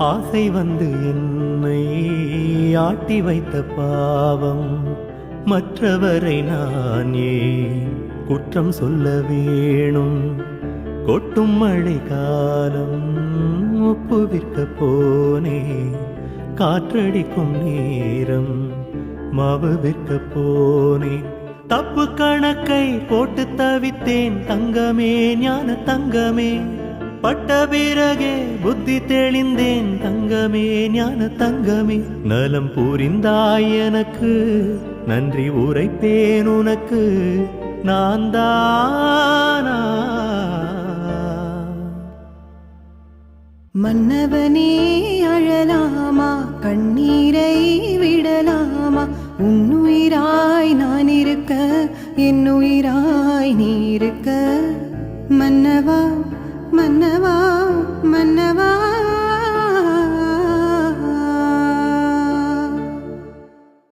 ஆசை வந்து என்னை ஆட்டி வைத்த பாவம், மற்றவரை நான் ஏன் குற்றம் சொல்ல வேணும்? கொட்டும் மழை காலம் உப்பு விற்க போனே, காற்றடிக்கும் நேரம் மாவு விற்க போனே. தப்பு கணக்கை போட்டு தவித்தேன் தங்கமே, ஞான தங்கமே. பட்ட பிறகே புத்தி தெளிந்தேன் தங்கமே, ஞான தங்கமே. நலம் புரிந்தாய் எனக்கு, நன்றி உரைப்பேன் உனக்கு. நான் தானா மன்னவனே அழலாமா, கண்ணீரை விடலாமா? உன்னுயிராய் நான் இருக்க, என்னுயிராய் நீ இருக்க. மன்னவா மன்னவா மன்னவா